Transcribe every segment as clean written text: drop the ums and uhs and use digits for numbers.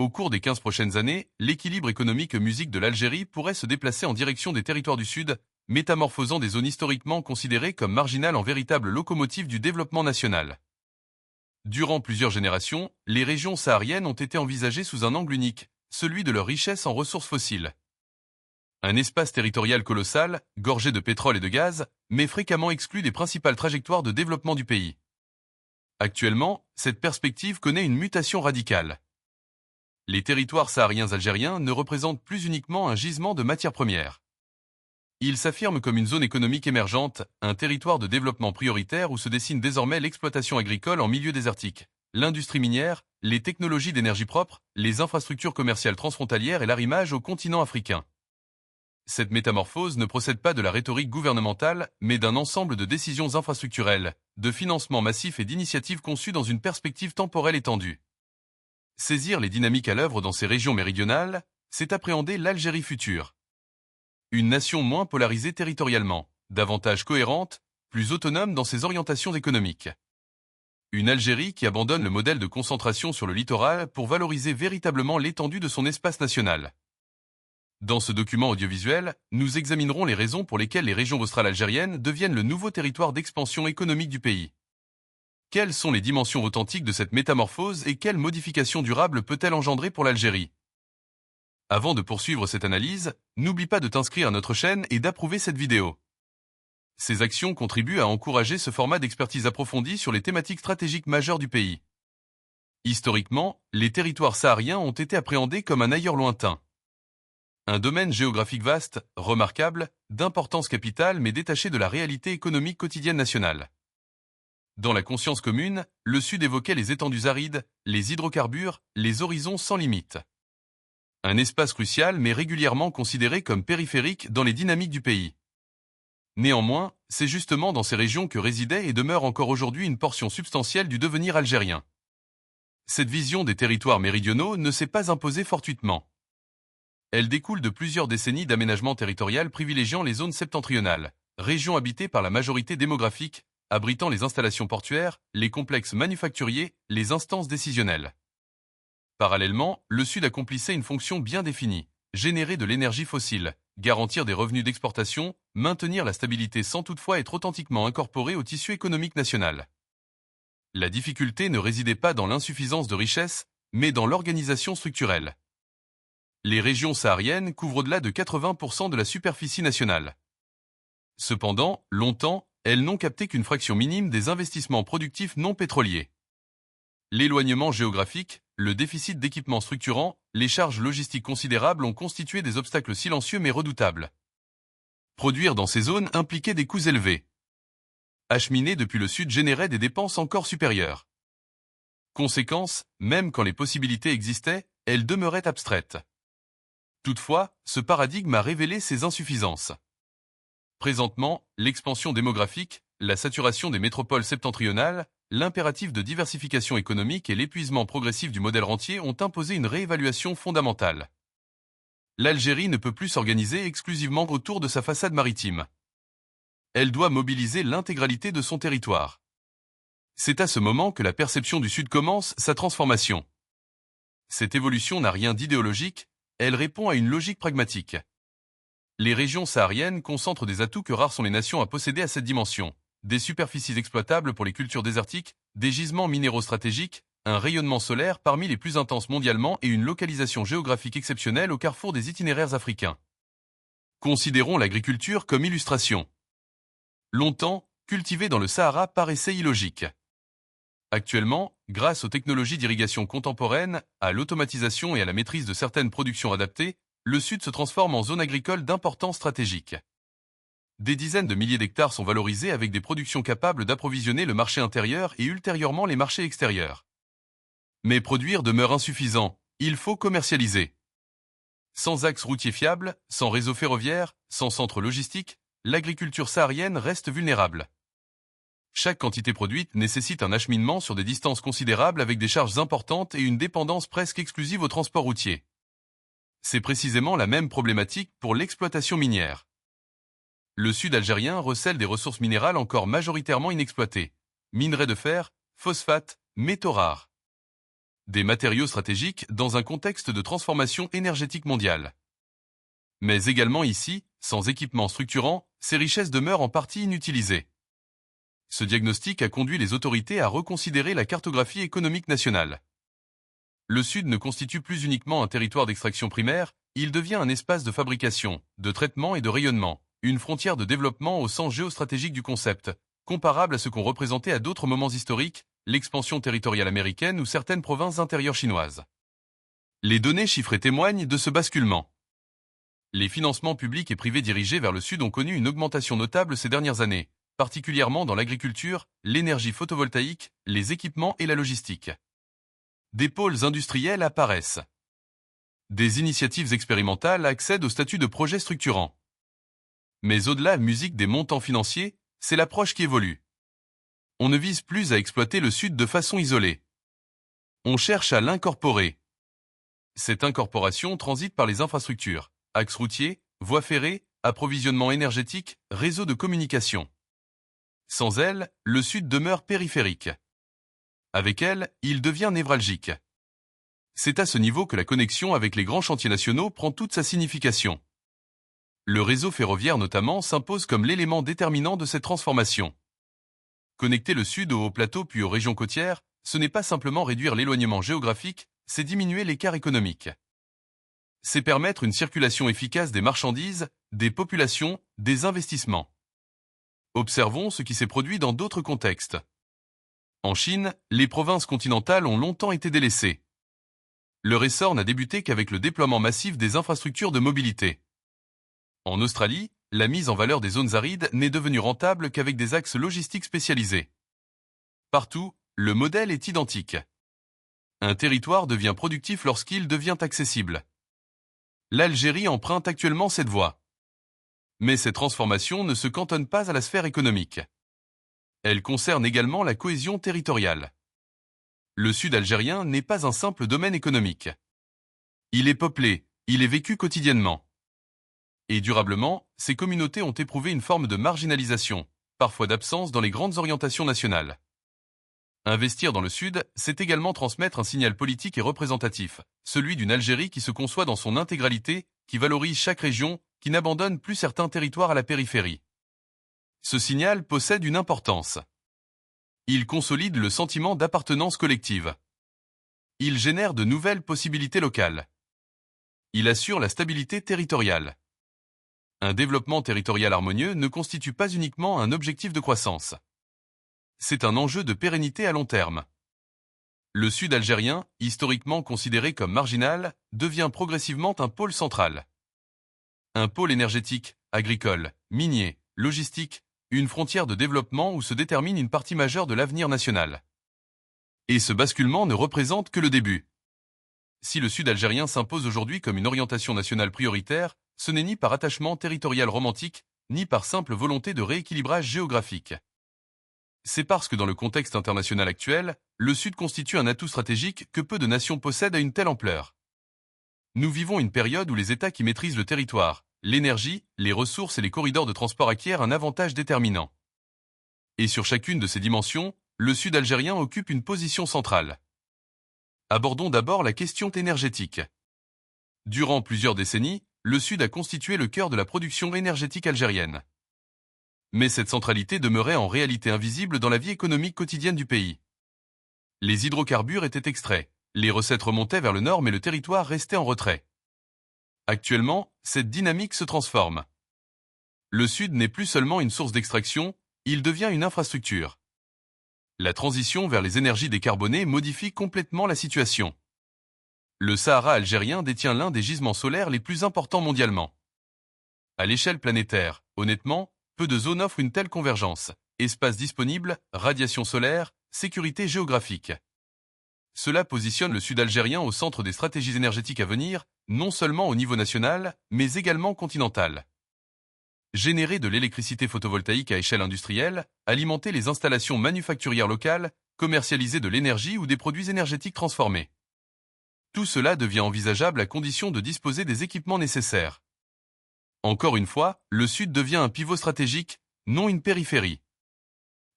Au cours des 15 prochaines années, l'équilibre économique musique de l'Algérie pourrait se déplacer en direction des territoires du Sud, métamorphosant des zones historiquement considérées comme marginales en véritables locomotives du développement national. Durant plusieurs générations, les régions sahariennes ont été envisagées sous un angle unique, celui de leur richesse en ressources fossiles. Un espace territorial colossal, gorgé de pétrole et de gaz, mais fréquemment exclu des principales trajectoires de développement du pays. Actuellement, cette perspective connaît une mutation radicale. Les territoires sahariens algériens ne représentent plus uniquement un gisement de matières premières. Ils s'affirment comme une zone économique émergente, un territoire de développement prioritaire où se dessine désormais l'exploitation agricole en milieu désertique, l'industrie minière, les technologies d'énergie propre, les infrastructures commerciales transfrontalières et l'arrimage au continent africain. Cette métamorphose ne procède pas de la rhétorique gouvernementale, mais d'un ensemble de décisions infrastructurelles, de financements massifs et d'initiatives conçues dans une perspective temporelle étendue. Saisir les dynamiques à l'œuvre dans ces régions méridionales, c'est appréhender l'Algérie future. Une nation moins polarisée territorialement, davantage cohérente, plus autonome dans ses orientations économiques. Une Algérie qui abandonne le modèle de concentration sur le littoral pour valoriser véritablement l'étendue de son espace national. Dans ce document audiovisuel, nous examinerons les raisons pour lesquelles les régions australes algériennes deviennent le nouveau territoire d'expansion économique du pays. Quelles sont les dimensions authentiques de cette métamorphose et quelles modifications durables peut-elle engendrer pour l'Algérie? Avant de poursuivre cette analyse, n'oublie pas de t'inscrire à notre chaîne et d'approuver cette vidéo. Ces actions contribuent à encourager ce format d'expertise approfondie sur les thématiques stratégiques majeures du pays. Historiquement, les territoires sahariens ont été appréhendés comme un ailleurs lointain. Un domaine géographique vaste, remarquable, d'importance capitale mais détaché de la réalité économique quotidienne nationale. Dans la conscience commune, le Sud évoquait les étendues arides, les hydrocarbures, les horizons sans limite. Un espace crucial mais régulièrement considéré comme périphérique dans les dynamiques du pays. Néanmoins, c'est justement dans ces régions que résidait et demeure encore aujourd'hui une portion substantielle du devenir algérien. Cette vision des territoires méridionaux ne s'est pas imposée fortuitement. Elle découle de plusieurs décennies d'aménagement territorial privilégiant les zones septentrionales, régions habitées par la majorité démographique, abritant les installations portuaires, les complexes manufacturiers, les instances décisionnelles. Parallèlement, le Sud accomplissait une fonction bien définie, générer de l'énergie fossile, garantir des revenus d'exportation, maintenir la stabilité sans toutefois être authentiquement incorporé au tissu économique national. La difficulté ne résidait pas dans l'insuffisance de richesse, mais dans l'organisation structurelle. Les régions sahariennes couvrent au-delà de 80% de la superficie nationale. Cependant, longtemps, elles n'ont capté qu'une fraction minime des investissements productifs non pétroliers. L'éloignement géographique, le déficit d'équipements structurants, les charges logistiques considérables ont constitué des obstacles silencieux mais redoutables. Produire dans ces zones impliquait des coûts élevés. Acheminer depuis le sud générait des dépenses encore supérieures. Conséquence, même quand les possibilités existaient, elles demeuraient abstraites. Toutefois, ce paradigme a révélé ses insuffisances. Présentement, l'expansion démographique, la saturation des métropoles septentrionales, l'impératif de diversification économique et l'épuisement progressif du modèle rentier ont imposé une réévaluation fondamentale. L'Algérie ne peut plus s'organiser exclusivement autour de sa façade maritime. Elle doit mobiliser l'intégralité de son territoire. C'est à ce moment que la perception du Sud commence sa transformation. Cette évolution n'a rien d'idéologique, elle répond à une logique pragmatique. Les régions sahariennes concentrent des atouts que rares sont les nations à posséder à cette dimension. Des superficies exploitables pour les cultures désertiques, des gisements minéraux stratégiques, un rayonnement solaire parmi les plus intenses mondialement et une localisation géographique exceptionnelle au carrefour des itinéraires africains. Considérons l'agriculture comme illustration. Longtemps, cultiver dans le Sahara paraissait illogique. Actuellement, grâce aux technologies d'irrigation contemporaines, à l'automatisation et à la maîtrise de certaines productions adaptées, le Sud se transforme en zone agricole d'importance stratégique. Des dizaines de milliers d'hectares sont valorisés avec des productions capables d'approvisionner le marché intérieur et ultérieurement les marchés extérieurs. Mais produire demeure insuffisant, il faut commercialiser. Sans axe routier fiable, sans réseau ferroviaire, sans centre logistique, l'agriculture saharienne reste vulnérable. Chaque quantité produite nécessite un acheminement sur des distances considérables avec des charges importantes et une dépendance presque exclusive au transport routier. C'est précisément la même problématique pour l'exploitation minière. Le sud algérien recèle des ressources minérales encore majoritairement inexploitées. Minerais de fer, phosphates, métaux rares. des matériaux stratégiques dans un contexte de transformation énergétique mondiale. Mais également ici, sans équipement structurant, ces richesses demeurent en partie inutilisées. Ce diagnostic a conduit les autorités à reconsidérer la cartographie économique nationale. Le Sud ne constitue plus uniquement un territoire d'extraction primaire, il devient un espace de fabrication, de traitement et de rayonnement, une frontière de développement au sens géostratégique du concept, comparable à ce qu'ont représenté à d'autres moments historiques, l'expansion territoriale américaine ou certaines provinces intérieures chinoises. Les données chiffrées témoignent de ce basculement. Les financements publics et privés dirigés vers le Sud ont connu une augmentation notable ces dernières années, particulièrement dans l'agriculture, l'énergie photovoltaïque, les équipements et la logistique. Des pôles industriels apparaissent. Des initiatives expérimentales accèdent au statut de projet structurant. Mais au-delà musique des montants financiers, c'est l'approche qui évolue. On ne vise plus à exploiter le Sud de façon isolée. On cherche à l'incorporer. Cette incorporation transite par les infrastructures, axes routiers, voies ferrées, approvisionnement énergétique, réseaux de communication. Sans elles, le Sud demeure périphérique. Avec elle, il devient névralgique. C'est à ce niveau que la connexion avec les grands chantiers nationaux prend toute sa signification. Le réseau ferroviaire notamment s'impose comme l'élément déterminant de cette transformation. Connecter le Sud au haut plateau puis aux régions côtières, ce n'est pas simplement réduire l'éloignement géographique, c'est diminuer l'écart économique. C'est permettre une circulation efficace des marchandises, des populations, des investissements. Observons ce qui s'est produit dans d'autres contextes. En Chine, les provinces continentales ont longtemps été délaissées. Leur essor n'a débuté qu'avec le déploiement massif des infrastructures de mobilité. En Australie, la mise en valeur des zones arides n'est devenue rentable qu'avec des axes logistiques spécialisés. Partout, le modèle est identique. Un territoire devient productif lorsqu'il devient accessible. L'Algérie emprunte actuellement cette voie. Mais cette transformation ne se cantonne pas à la sphère économique. Elle concerne également la cohésion territoriale. Le Sud algérien n'est pas un simple domaine économique. Il est peuplé, il est vécu quotidiennement. Et durablement, ces communautés ont éprouvé une forme de marginalisation, parfois d'absence dans les grandes orientations nationales. Investir dans le Sud, c'est également transmettre un signal politique et représentatif, celui d'une Algérie qui se conçoit dans son intégralité, qui valorise chaque région, qui n'abandonne plus certains territoires à la périphérie. Ce signal possède une importance. Il consolide le sentiment d'appartenance collective. Il génère de nouvelles possibilités locales. Il assure la stabilité territoriale. Un développement territorial harmonieux ne constitue pas uniquement un objectif de croissance. C'est un enjeu de pérennité à long terme. Le Sud algérien, historiquement considéré comme marginal, devient progressivement un pôle central. Un pôle énergétique, agricole, minier, logistique, une frontière de développement où se détermine une partie majeure de l'avenir national. Et ce basculement ne représente que le début. Si le Sud algérien s'impose aujourd'hui comme une orientation nationale prioritaire, ce n'est ni par attachement territorial romantique, ni par simple volonté de rééquilibrage géographique. C'est parce que dans le contexte international actuel, le Sud constitue un atout stratégique que peu de nations possèdent à une telle ampleur. Nous vivons une période où les États qui maîtrisent le territoire, l'énergie, les ressources et les corridors de transport acquièrent un avantage déterminant. Et sur chacune de ces dimensions, le Sud algérien occupe une position centrale. Abordons d'abord la question énergétique. Durant plusieurs décennies, le Sud a constitué le cœur de la production énergétique algérienne. Mais cette centralité demeurait en réalité invisible dans la vie économique quotidienne du pays. Les hydrocarbures étaient extraits, les recettes remontaient vers le nord mais le territoire restait en retrait. Actuellement, cette dynamique se transforme. Le Sud n'est plus seulement une source d'extraction, il devient une infrastructure. La transition vers les énergies décarbonées modifie complètement la situation. Le Sahara algérien détient l'un des gisements solaires les plus importants mondialement. À l'échelle planétaire, honnêtement, peu de zones offrent une telle convergence. Espace disponible, radiation solaire, sécurité géographique. Cela positionne le Sud algérien au centre des stratégies énergétiques à venir, non seulement au niveau national, mais également continental. Générer de l'électricité photovoltaïque à échelle industrielle, alimenter les installations manufacturières locales, commercialiser de l'énergie ou des produits énergétiques transformés. Tout cela devient envisageable à condition de disposer des équipements nécessaires. Encore une fois, le Sud devient un pivot stratégique, non une périphérie.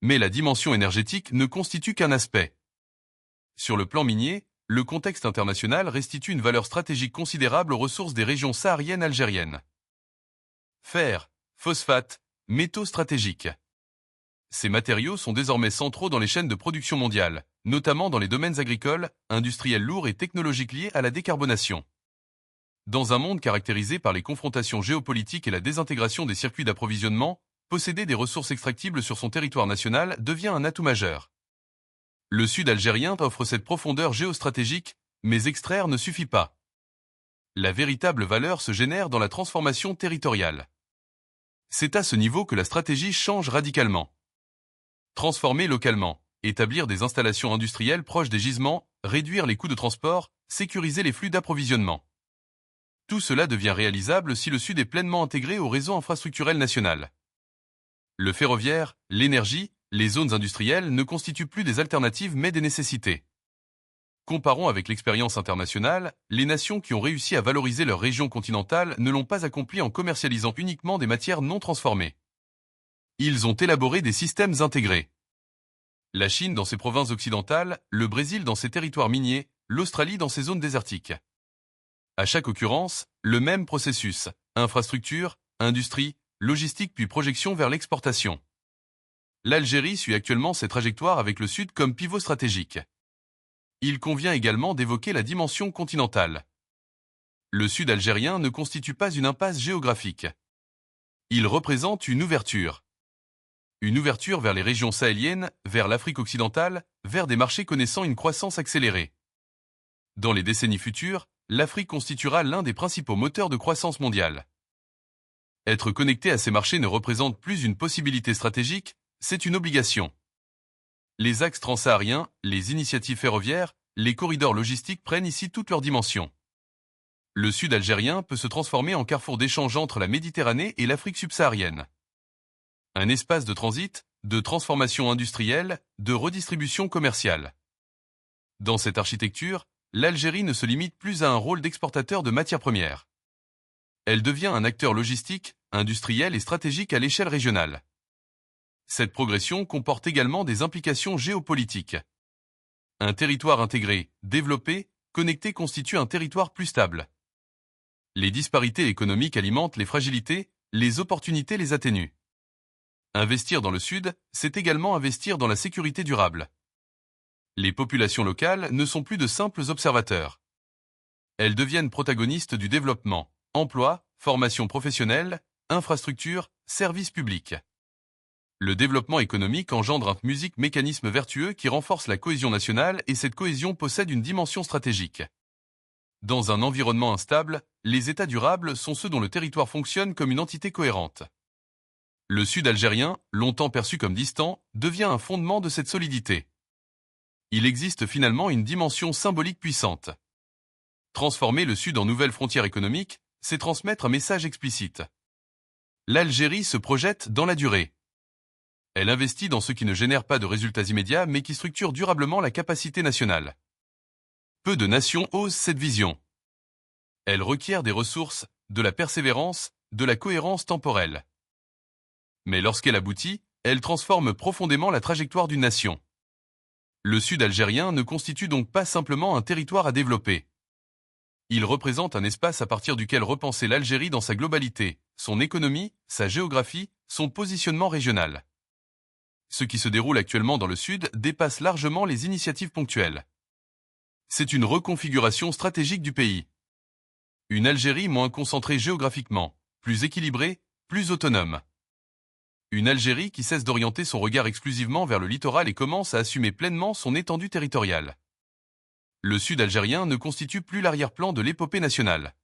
Mais la dimension énergétique ne constitue qu'un aspect. Sur le plan minier, le contexte international restitue une valeur stratégique considérable aux ressources des régions sahariennes algériennes. Fer, phosphate, métaux stratégiques. Ces matériaux sont désormais centraux dans les chaînes de production mondiales, notamment dans les domaines agricoles, industriels lourds et technologiques liés à la décarbonation. Dans un monde caractérisé par les confrontations géopolitiques et la désintégration des circuits d'approvisionnement, posséder des ressources extractibles sur son territoire national devient un atout majeur. Le sud algérien offre cette profondeur géostratégique, mais extraire ne suffit pas. La véritable valeur se génère dans la transformation territoriale. C'est à ce niveau que la stratégie change radicalement. Transformer localement, établir des installations industrielles proches des gisements, réduire les coûts de transport, sécuriser les flux d'approvisionnement. Tout cela devient réalisable si le Sud est pleinement intégré au réseau infrastructurel national. Le ferroviaire, l'énergie, les zones industrielles ne constituent plus des alternatives mais des nécessités. Comparons avec l'expérience internationale, les nations qui ont réussi à valoriser leur région continentale ne l'ont pas accompli en commercialisant uniquement des matières non transformées. Ils ont élaboré des systèmes intégrés. La Chine dans ses provinces occidentales, le Brésil dans ses territoires miniers, l'Australie dans ses zones désertiques. À chaque occurrence, le même processus, infrastructure, industrie, logistique puis projection vers l'exportation. L'Algérie suit actuellement cette trajectoire avec le Sud comme pivot stratégique. Il convient également d'évoquer la dimension continentale. Le Sud algérien ne constitue pas une impasse géographique. Il représente une ouverture. Une ouverture vers les régions sahéliennes, vers l'Afrique occidentale, vers des marchés connaissant une croissance accélérée. Dans les décennies futures, l'Afrique constituera l'un des principaux moteurs de croissance mondiale. Être connecté à ces marchés ne représente plus une possibilité stratégique, c'est une obligation. Les axes transsahariens, les initiatives ferroviaires, les corridors logistiques prennent ici toutes leurs dimensions. Le sud algérien peut se transformer en carrefour d'échange entre la Méditerranée et l'Afrique subsaharienne. Un espace de transit, de transformation industrielle, de redistribution commerciale. Dans cette architecture, l'Algérie ne se limite plus à un rôle d'exportateur de matières premières. Elle devient un acteur logistique, industriel et stratégique à l'échelle régionale. Cette progression comporte également des implications géopolitiques. Un territoire intégré, développé, connecté constitue un territoire plus stable. Les disparités économiques alimentent les fragilités, les opportunités les atténuent. Investir dans le Sud, c'est également investir dans la sécurité durable. Les populations locales ne sont plus de simples observateurs. Elles deviennent protagonistes du développement, emploi, formation professionnelle, infrastructures, services publics. Le développement économique engendre un mécanisme vertueux qui renforce la cohésion nationale et cette cohésion possède une dimension stratégique. Dans un environnement instable, les États durables sont ceux dont le territoire fonctionne comme une entité cohérente. Le Sud algérien, longtemps perçu comme distant, devient un fondement de cette solidité. Il existe finalement une dimension symbolique puissante. Transformer le Sud en nouvelle frontière économique, c'est transmettre un message explicite. L'Algérie se projette dans la durée. Elle investit dans ce qui ne génère pas de résultats immédiats mais qui structure durablement la capacité nationale. Peu de nations osent cette vision. Elle requiert des ressources, de la persévérance, de la cohérence temporelle. Mais lorsqu'elle aboutit, elle transforme profondément la trajectoire d'une nation. Le Sud algérien ne constitue donc pas simplement un territoire à développer. Il représente un espace à partir duquel repenser l'Algérie dans sa globalité, son économie, sa géographie, son positionnement régional. Ce qui se déroule actuellement dans le Sud dépasse largement les initiatives ponctuelles. C'est une reconfiguration stratégique du pays. Une Algérie moins concentrée géographiquement, plus équilibrée, plus autonome. Une Algérie qui cesse d'orienter son regard exclusivement vers le littoral et commence à assumer pleinement son étendue territoriale. Le Sud algérien ne constitue plus l'arrière-plan de l'épopée nationale.